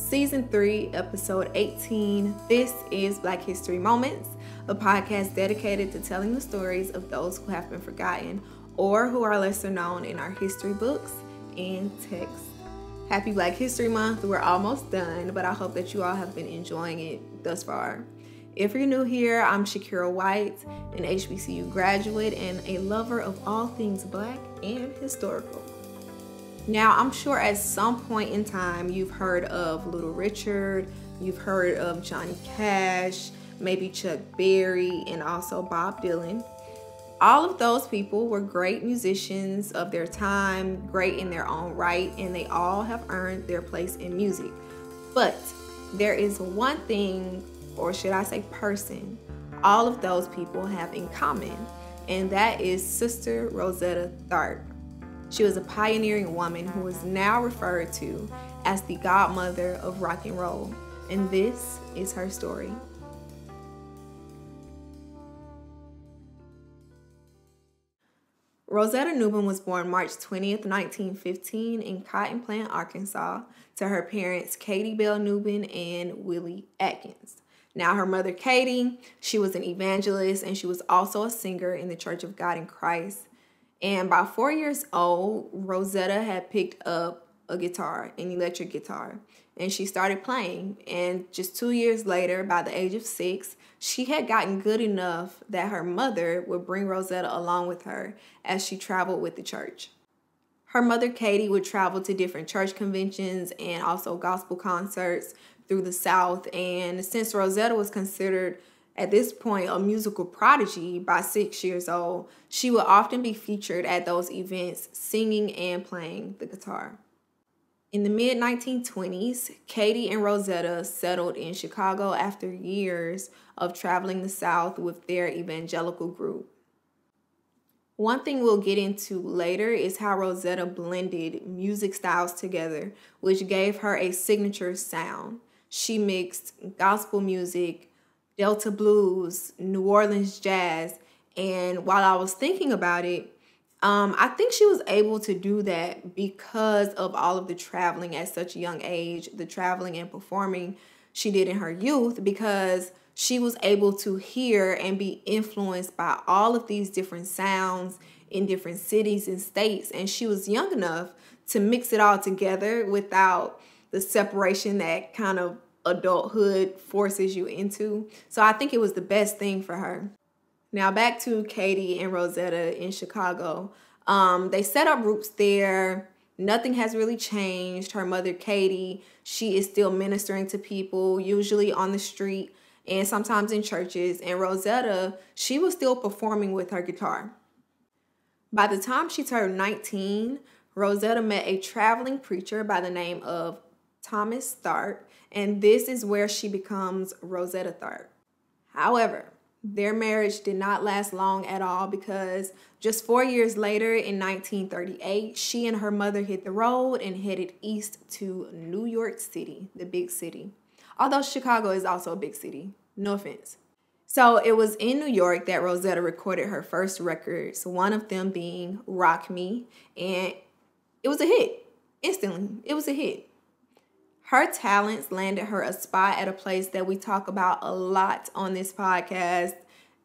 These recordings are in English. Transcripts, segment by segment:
Season 3, Episode 18. This is Black History Moments, a podcast dedicated to telling the stories of those who have been forgotten or who are lesser known in our history books and texts. Happy Black History Month. We're almost done, but I hope that you all have been enjoying it thus far. If you're new here, I'm Shaakira White, an HBCU graduate and a lover of all things Black and historical. Now, I'm sure at some point in time you've heard of Little Richard, you've heard of Johnny Cash, maybe Chuck Berry, and also Bob Dylan. All of those people were great musicians of their time, great in their own right, and they all have earned their place in music. But there is one thing, or should I say person, all of those people have in common, and that is Sister Rosetta Tharpe. She was a pioneering woman who is now referred to as the godmother of rock and roll, and this is her story. Rosetta Newman was born March 20th, 1915 in Cotton Plant, Arkansas, to her parents Katie Bell Newman and Willie Atkins. Now, her mother Katie, she was an evangelist and she was also a singer in the Church of God in Christ. And by 4 years old, Rosetta had picked up a guitar, an electric guitar, and she started playing. And just 2 years later, by the age of 6, she had gotten good enough that her mother would bring Rosetta along with her as she traveled with the church. Her mother, Katie, would travel to different church conventions and also gospel concerts through the South. And since Rosetta was considered at this point a musical prodigy by 6 years old, she would often be featured at those events singing and playing the guitar. In the mid-1920s, Katie and Rosetta settled in Chicago after years of traveling the South with their evangelical group. One thing we'll get into later is how Rosetta blended music styles together, which gave her a signature sound. She mixed gospel music, Delta blues, New Orleans jazz, and while I was thinking about it, I think she was able to do that because of all of the traveling at such a young age, the traveling and performing she did in her youth, because she was able to hear and be influenced by all of these different sounds in different cities and states, and she was young enough to mix it all together without the separation that kind of adulthood forces you into. So I think it was the best thing for her. Now back to Katie and Rosetta in Chicago. They set up roots there. Nothing has really changed. Her mother, Katie, she is still ministering to people, usually on the street and sometimes in churches. And Rosetta, she was still performing with her guitar. By the time she turned 19, Rosetta met a traveling preacher by the name of Thomas Tharpe, and this is where she becomes Rosetta Tharpe. However, their marriage did not last long at all because just 4 years later, in 1938, she and her mother hit the road and headed east to New York City, the big city. Although Chicago is also a big city, no offense. So it was in New York that Rosetta recorded her first records, one of them being Rock Me, and it was a hit. Instantly, it was a hit. Her talents landed her a spot at a place that we talk about a lot on this podcast.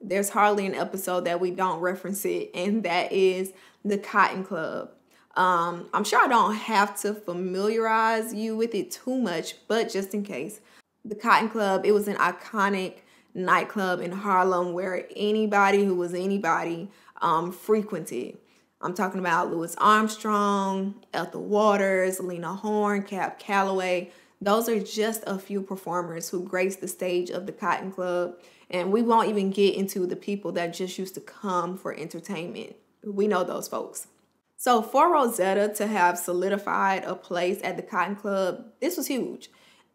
There's hardly an episode that we don't reference it, and that is the Cotton Club. I'm sure I don't have to familiarize you with it too much, but just in case. The Cotton Club, it was an iconic nightclub in Harlem where anybody who was anybody frequented. I'm talking about Louis Armstrong, Ethel Waters, Lena Horne, Cab Calloway. Those are just a few performers who graced the stage of the Cotton Club. And we won't even get into the people that just used to come for entertainment. We know those folks. So for Rosetta to have solidified a place at the Cotton Club, this was huge.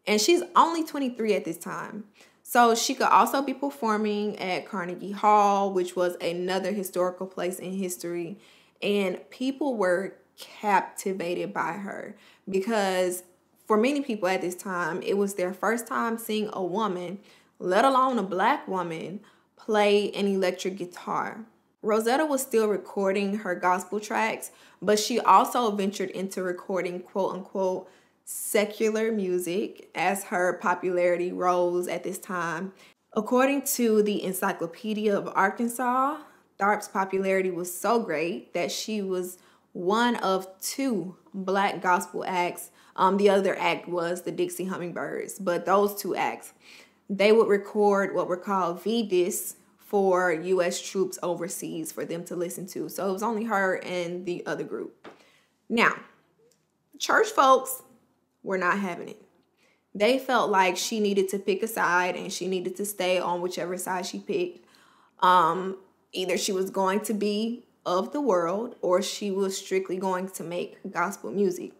And she's only 23 at this time. So she could also be performing at Carnegie Hall, which was another historical place in history. And people were captivated by her because for many people at this time, it was their first time seeing a woman, let alone a Black woman, play an electric guitar. Rosetta was still recording her gospel tracks, but she also ventured into recording quote-unquote secular music as her popularity rose at this time. According to the Encyclopedia of Arkansas, Tharpe's popularity was so great that she was one of two black gospel acts. The other act was the Dixie Hummingbirds, but those two acts, they would record what were called V-Discs for U.S. troops overseas for them to listen to. So it was only her and the other group. Now, church folks were not having it. They felt like she needed to pick a side and she needed to stay on whichever side she picked. Either she was going to be of the world or she was strictly going to make gospel music.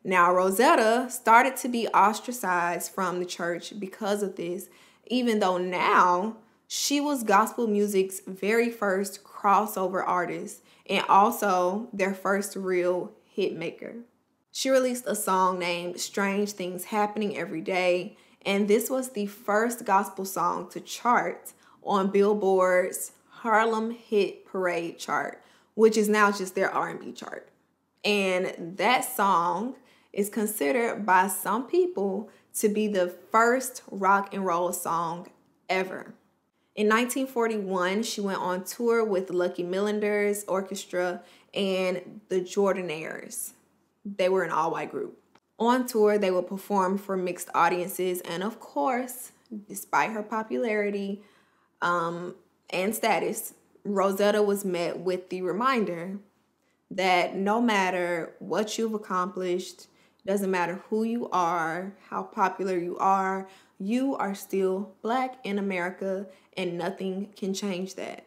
Now, Rosetta started to be ostracized from the church because of this, even though now she was gospel music's very first crossover artist and also their first real hit maker. She released a song named Strange Things Happening Every Day, and this was the first gospel song to chart on Billboard's Harlem Hit Parade chart, which is now just their R&B chart. And that song is considered by some people to be the first rock and roll song ever. In 1941, she went on tour with Lucky Millinder's Orchestra and the Jordanaires. They were an all-white group. On tour, they would perform for mixed audiences, and of course, despite her popularity and status, Rosetta was met with the reminder that no matter what you've accomplished, doesn't matter who you are, how popular you are still black in America, and nothing can change that.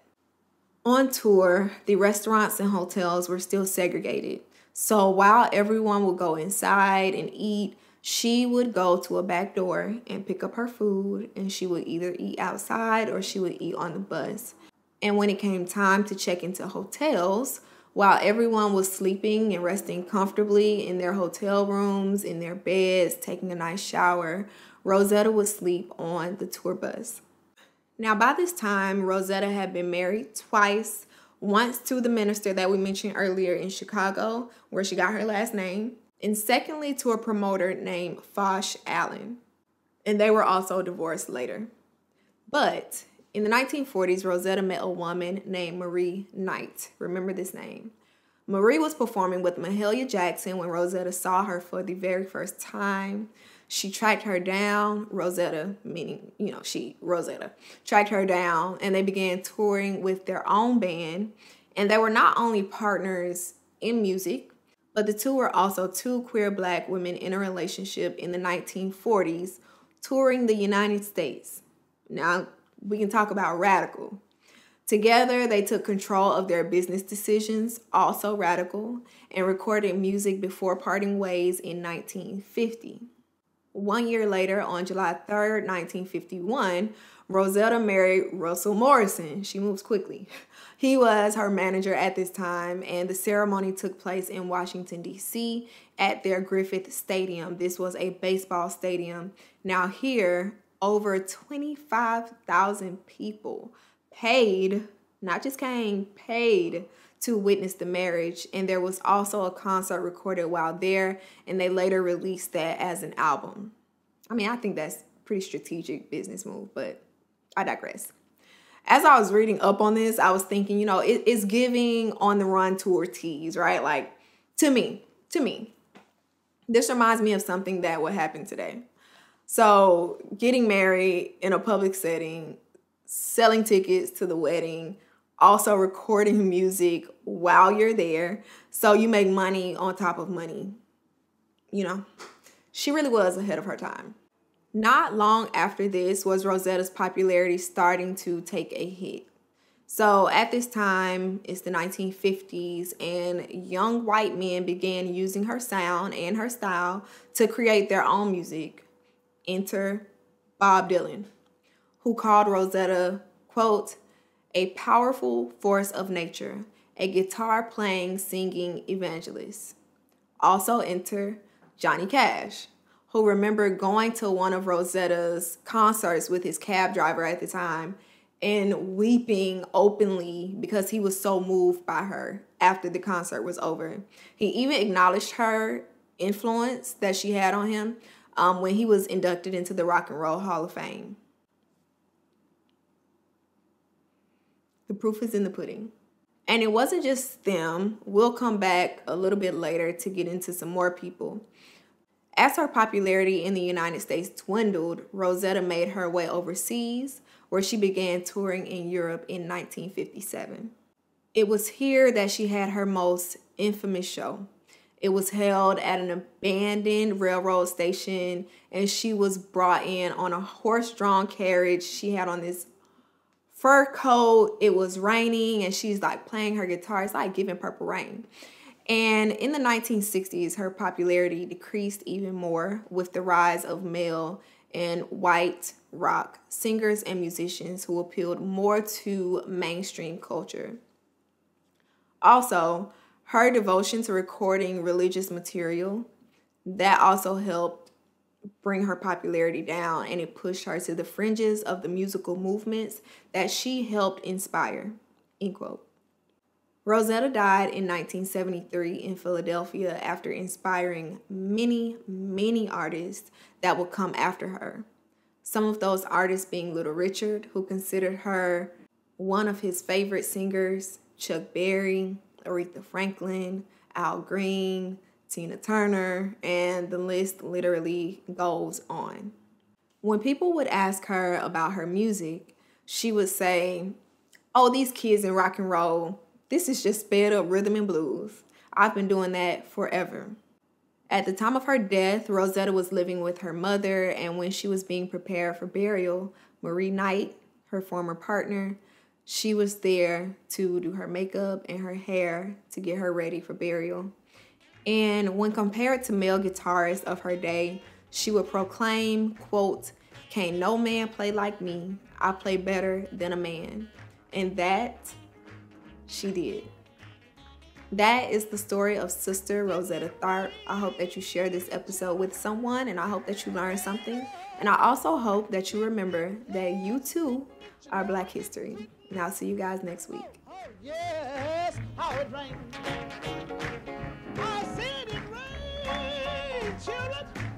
On tour, the restaurants and hotels were still segregated. So while everyone would go inside and eat, she would go to a back door and pick up her food, and she would either eat outside or she would eat on the bus. And when it came time to check into hotels, while everyone was sleeping and resting comfortably in their hotel rooms, in their beds, taking a nice shower, Rosetta would sleep on the tour bus. Now, by this time, Rosetta had been married twice, once to the minister that we mentioned earlier in Chicago, where she got her last name, and secondly to a promoter named Foch Allen. And they were also divorced later. But in the 1940s, Rosetta met a woman named Marie Knight. Remember this name. Marie was performing with Mahalia Jackson when Rosetta saw her for the very first time. She tracked her down, Rosetta, meaning, Rosetta, tracked her down, and they began touring with their own band. And they were not only partners in music, but the two were also two queer black women in a relationship in the 1940s, touring the United States. Now, we can talk about radical. Together, they took control of their business decisions, also radical, and recorded music before parting ways in 1950. 1 year later, on July 3rd, 1951, Rosetta married Russell Morrison. She moves quickly. He was her manager at this time, and the ceremony took place in Washington, D.C. at their Griffith Stadium. This was a baseball stadium. Now here, over 25,000 people paid, not just came, paid to witness the marriage. And there was also a concert recorded while there, and they later released that as an album. I mean, I think that's a pretty strategic business move, but I digress. As I was reading up on this, I was thinking, it's giving On the Run tour tease, right? Like, to me, this reminds me of something that would happen today. So getting married in a public setting, selling tickets to the wedding, also recording music while you're there. So you make money on top of money. She really was ahead of her time. Not long after this was Rosetta's popularity starting to take a hit. So at this time, it's the 1950s, and young white men began using her sound and her style to create their own music. Enter Bob Dylan, who called Rosetta, quote, a powerful force of nature, a guitar-playing, singing evangelist. Also enter Johnny Cash, who remembered going to one of Rosetta's concerts with his cab driver at the time and weeping openly because he was so moved by her after the concert was over. He even acknowledged her influence that she had on him when he was inducted into the Rock and Roll Hall of Fame. The proof is in the pudding. And it wasn't just them. We'll come back a little bit later to get into some more people. As her popularity in the United States dwindled, Rosetta made her way overseas, where she began touring in Europe in 1957. It was here that she had her most infamous show. It was held at an abandoned railroad station, and she was brought in on a horse-drawn carriage. She had on this fur coat. It was raining, and she's like playing her guitar. It's like giving Purple Rain. And in the 1960s, her popularity decreased even more with the rise of male and white rock singers and musicians who appealed more to mainstream culture. Also, her devotion to recording religious material, that also helped bring her popularity down, and it pushed her to the fringes of the musical movements that she helped inspire, end quote. Rosetta died in 1973 in Philadelphia after inspiring many, many artists that would come after her. Some of those artists being Little Richard, who considered her one of his favorite singers, Chuck Berry, Aretha Franklin, Al Green, Tina Turner, and the list literally goes on. When people would ask her about her music, she would say, "Oh, these kids in rock and roll, this is just sped up rhythm and blues. I've been doing that forever." At the time of her death, Rosetta was living with her mother, and when she was being prepared for burial, Marie Knight, her former partner, she was there to do her makeup and her hair to get her ready for burial. And when compared to male guitarists of her day, she would proclaim, quote, "Can't no man play like me. I play better than a man." And that she did. That is the story of Sister Rosetta Tharpe. I hope that you share this episode with someone, and I hope that you learned something. And I also hope that you remember that you too are Black history. And I'll see you guys next week. Oh, yes, how it rains. I said it rains, children.